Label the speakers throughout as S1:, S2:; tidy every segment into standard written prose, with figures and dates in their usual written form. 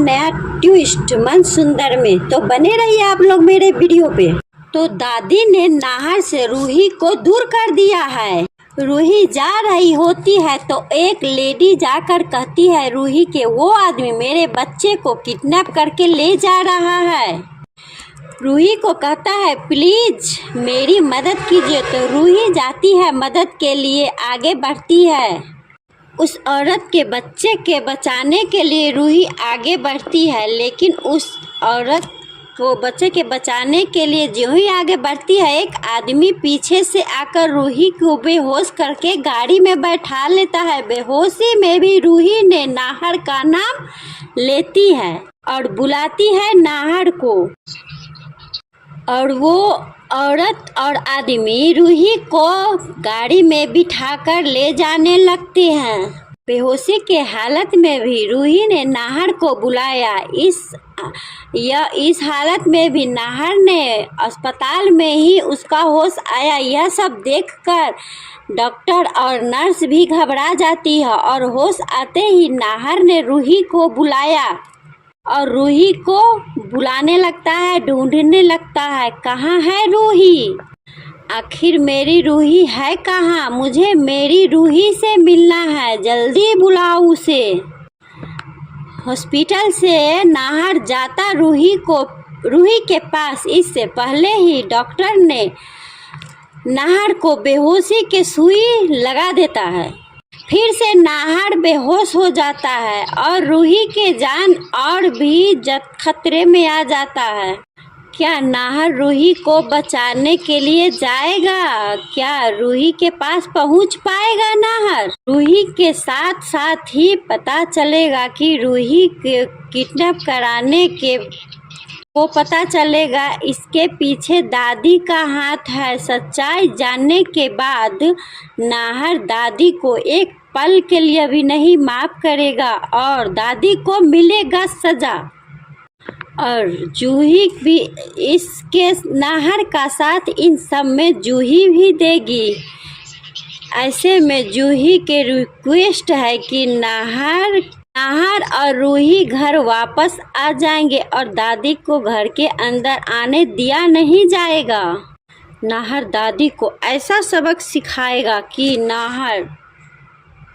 S1: नया ट्विस्ट मन सुंदर में, तो बने रहिए आप लोग मेरे वीडियो पे। तो दादी ने नाहर से रूही को दूर कर दिया है। रूही जा रही होती है तो एक लेडी जाकर कहती है रूही के, वो आदमी मेरे बच्चे को किडनैप करके ले जा रहा है। रूही को कहता है प्लीज मेरी मदद कीजिए। तो रूही जाती है मदद के लिए, आगे बढ़ती है। उस औरत के बच्चे के बचाने के लिए रूही आगे बढ़ती है, लेकिन उस औरत को बच्चे के बचाने के लिए जो ही आगे बढ़ती है, एक आदमी पीछे से आकर रूही को बेहोश करके गाड़ी में बैठा लेता है। बेहोशी में भी रूही ने नाहर का नाम लेती है और बुलाती है नाहर को, और वो औरत और आदमी रूही को गाड़ी में बिठाकर ले जाने लगते हैं। बेहोशी के हालत में भी रूही ने नाहर को बुलाया। इस हालत में भी नाहर ने अस्पताल में ही उसका होश आया। यह सब देखकर डॉक्टर और नर्स भी घबरा जाती है और होश आते ही नाहर ने रूही को बुलाया और रूही को बुलाने लगता है, ढूंढने लगता है, कहाँ है रूही, आखिर मेरी रूही है कहाँ, मुझे मेरी रूही से मिलना है, जल्दी बुलाओ उसे। हॉस्पिटल से नाहर जाता रूही के पास। इससे पहले ही डॉक्टर ने नाहर को बेहोशी के सुई लगा देता है। फिर से नाहर बेहोश हो जाता है और रूही के जान और भी खतरे में आ जाता है। क्या नाहर रूही को बचाने के लिए जाएगा? क्या रूही के पास पहुंच पाएगा नाहर? रूही के साथ साथ ही पता चलेगा कि रूही के किडनैप कराने के को पता चलेगा इसके पीछे दादी का हाथ है। सच्चाई जानने के बाद नाहर दादी को एक पल के लिए भी नहीं माफ करेगा और दादी को मिलेगा सजा। और जूही भी इसके नाहर का साथ इन सब में जूही भी देगी। ऐसे में जूही के रिक्वेस्ट है कि नाहर और रूही घर वापस आ जाएंगे और दादी को घर के अंदर आने दिया नहीं जाएगा। नाहर दादी को ऐसा सबक सिखाएगा कि नाहर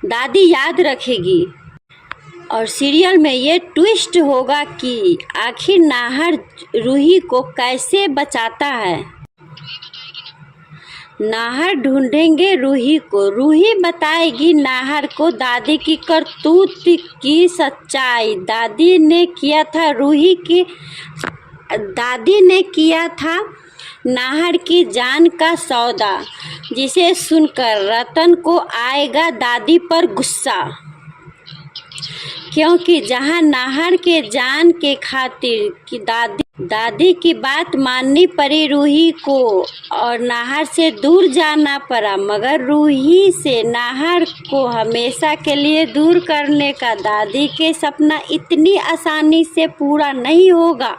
S1: दादी याद रखेगी। और सीरियल में ये ट्विस्ट होगा कि आखिर नाहर रूही को कैसे बचाता है। नाहर ढूंढेंगे रूही को, रूही बताएगी नाहर को दादी की करतूत की सच्चाई। दादी ने किया था नाहर की जान का सौदा, जिसे सुनकर रतन को आएगा दादी पर गुस्सा, क्योंकि जहां नाहर के जान के खातिर कि दादी की बात माननी पड़ी रूही को और नाहर से दूर जाना पड़ा, मगर रूही से नाहर को हमेशा के लिए दूर करने का दादी के सपना इतनी आसानी से पूरा नहीं होगा।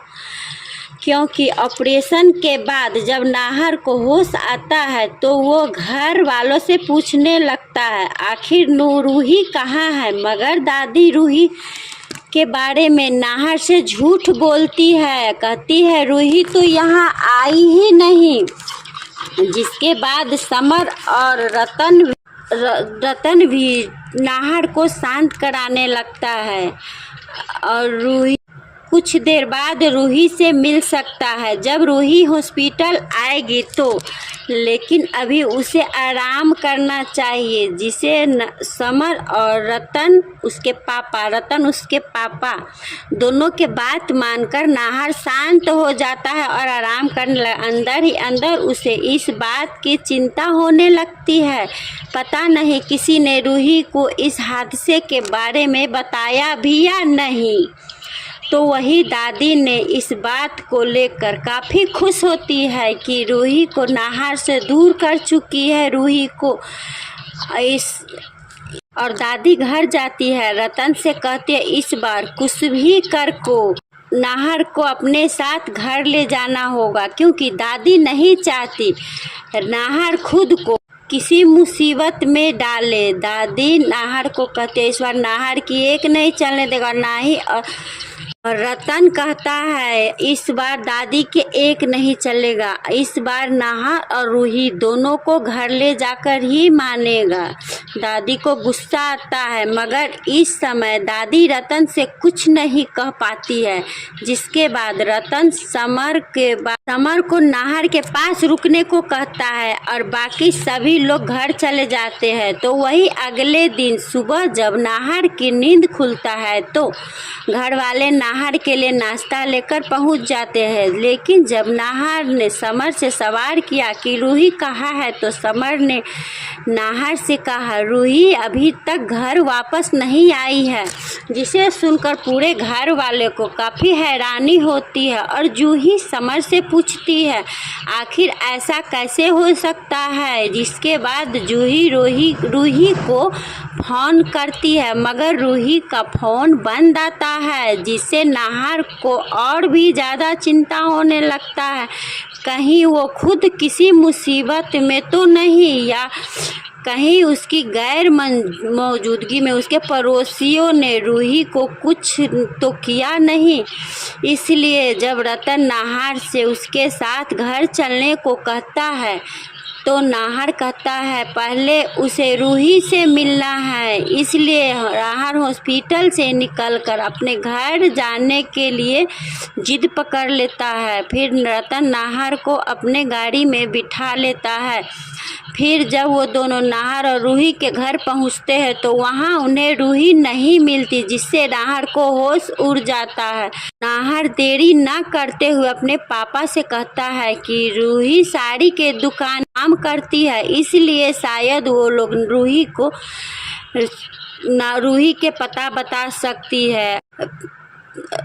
S1: क्योंकि ऑपरेशन के बाद जब नाहर को होश आता है तो वो घर वालों से पूछने लगता है आखिर रूही कहाँ है, मगर दादी रूही के बारे में नाहर से झूठ बोलती है, कहती है रूही तो यहाँ आई ही नहीं। जिसके बाद समर और रतन भी नाहर को शांत कराने लगता है और रूही कुछ देर बाद रूही से मिल सकता है जब रूही हॉस्पिटल आएगी तो, लेकिन अभी उसे आराम करना चाहिए। जिसे समर और रतन उसके पापा दोनों के बात मानकर नाहर शांत हो जाता है और आराम करने अंदर ही अंदर उसे इस बात की चिंता होने लगती है, पता नहीं किसी ने रूही को इस हादसे के बारे में बताया भी या नहीं। तो वही दादी ने इस बात को लेकर काफ़ी खुश होती है कि रूही को नाहर से दूर कर चुकी है रूही को और दादी घर जाती है। रतन से कहती है इस बार कुछ भी कर को नाहर को अपने साथ घर ले जाना होगा, क्योंकि दादी नहीं चाहती नाहर खुद को किसी मुसीबत में डाले। दादी नाहर को कहते इस बार नाहर की एक नहीं चलने देगा, ना ही और रतन कहता है इस बार दादी के एक नहीं चलेगा, इस बार नाहर और रूही दोनों को घर ले जाकर ही मानेगा। दादी को गुस्सा आता है मगर इस समय दादी रतन से कुछ नहीं कह पाती है, जिसके बाद रतन समर को नाहर के पास रुकने को कहता है और बाकी सभी लोग घर चले जाते हैं। तो वही अगले दिन सुबह जब नाहर की नींद खुलता है तो घर वाले नाहर के लिए नाश्ता लेकर पहुंच जाते हैं। लेकिन जब नाहर ने समर से सवाल किया कि रूही कहाँ है तो समर ने नाहर से कहा रूही अभी तक घर वापस नहीं आई है, जिसे सुनकर पूरे घर वाले को काफ़ी हैरानी होती है और जूही समर से पूछती है आखिर ऐसा कैसे हो सकता है। जिसके बाद जूही रूही को फ़ोन करती है मगर रूही का फ़ोन बंद आता है, जिससे नाहर को और भी ज़्यादा चिंता होने लगता है कहीं वो खुद किसी मुसीबत में तो नहीं या कहीं उसकी गैर मौजूदगी में उसके पड़ोसियों ने रूही को कुछ तो किया नहीं। इसलिए जब रतन नाहर से उसके साथ घर चलने को कहता है तो नाहर कहता है पहले उसे रूही से मिलना है। इसलिए नाहर हॉस्पिटल से निकलकर अपने घर जाने के लिए जिद पकड़ लेता है। फिर रतन नाहर को अपने गाड़ी में बिठा लेता है। फिर जब वो दोनों नाहर और रूही के घर पहुंचते हैं तो वहां उन्हें रूही नहीं मिलती, जिससे नाहर को होश उड़ जाता है। नाहर देरी न करते हुए अपने पापा से कहता है कि रूही साड़ी के दुकान काम करती है, इसलिए शायद वो लोग रूही के पता बता सकती है।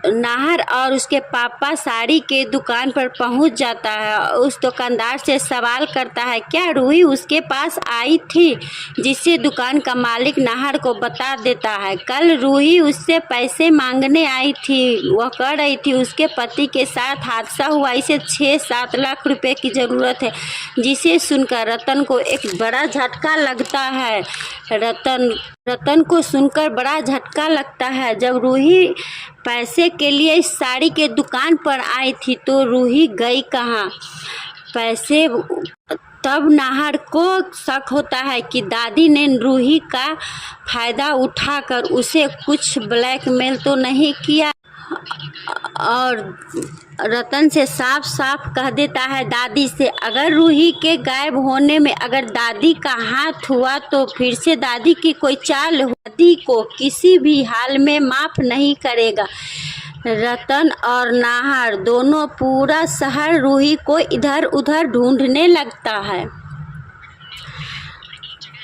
S1: नाहर और उसके पापा साड़ी के दुकान पर पहुंच जाता है। उस दुकानदार से सवाल करता है क्या रूही उसके पास आई थी, जिससे दुकान का मालिक नाहर को बता देता है कल रूही उससे पैसे मांगने आई थी। वह कह रही थी उसके पति के साथ हादसा हुआ, इसे 6-7 लाख रुपए की ज़रूरत है। जिसे सुनकर रतन को एक बड़ा झटका लगता है। रतन को सुनकर बड़ा झटका लगता है। जब रूही पैसे के लिए इस साड़ी के दुकान पर आई थी तो रूही गई कहाँ पैसे। तब नाहर को शक होता है कि दादी ने रूही का फ़ायदा उठाकर उसे कुछ ब्लैकमेल तो नहीं किया और रतन से साफ साफ कह देता है दादी से अगर रूही के गायब होने में अगर दादी का हाथ हुआ तो फिर से दादी की कोई चाल दादी को किसी भी हाल में माफ़ नहीं करेगा। रतन और नाहर दोनों पूरा शहर रूही को इधर उधर ढूंढने लगता है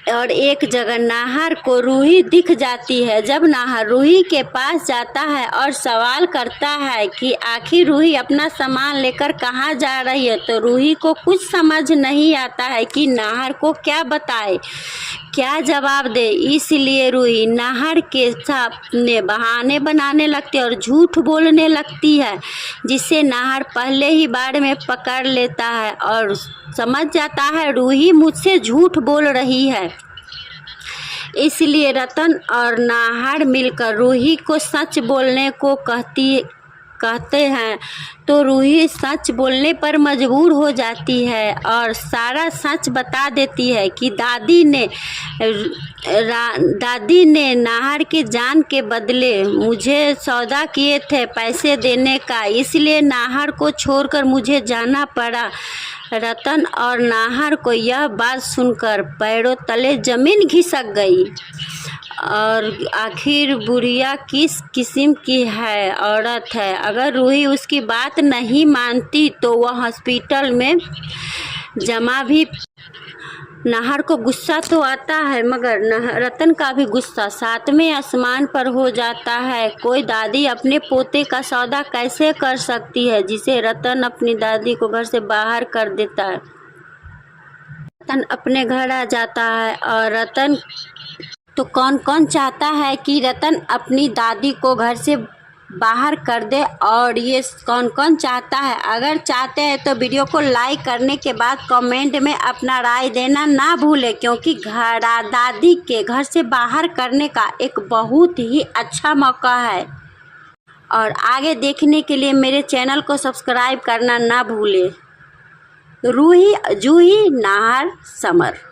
S1: और एक जगह नाहर को रूही दिख जाती है। जब नाहर रूही के पास जाता है और सवाल करता है कि आखिर रूही अपना सामान लेकर कहाँ जा रही है तो रूही को कुछ समझ नहीं आता है कि नाहर को क्या बताए, क्या जवाब दे। इसलिए रूही नाहर के सामने बहाने बनाने लगती है और झूठ बोलने लगती है, जिससे नाहर पहले ही बार में पकड़ लेता है और समझ जाता है रूही मुझसे झूठ बोल रही है। इसलिए रतन और नाहर मिलकर रूही को सच बोलने को कहते हैं तो रूही सच बोलने पर मजबूर हो जाती है और सारा सच बता देती है कि दादी ने नाहर की जान के बदले मुझे सौदा किए थे पैसे देने का, इसलिए नाहर को छोड़कर मुझे जाना पड़ा। रतन और नाहर को यह बात सुनकर पैरों तले जमीन खिसक गई और आखिर बुढ़िया किस किस्म की है औरत है। अगर रूही उसकी बात नहीं मानती तो वह हॉस्पिटल में जमा भी। नाहर को गुस्सा तो आता है मगर रतन का भी गुस्सा 7वें आसमान पर हो जाता है। कोई दादी अपने पोते का सौदा कैसे कर सकती है, जिसे रतन अपनी दादी को घर से बाहर कर देता है। रतन अपने घर आ जाता है और रतन तो कौन कौन चाहता है कि रतन अपनी दादी को घर से बाहर कर दे और ये कौन कौन चाहता है। अगर चाहते हैं तो वीडियो को लाइक करने के बाद कमेंट में अपना राय देना ना भूलें, क्योंकि दादी के घर से बाहर करने का एक बहुत ही अच्छा मौका है। और आगे देखने के लिए मेरे चैनल को सब्सक्राइब करना ना भूलें। रूही, जूही, नाहर, समर।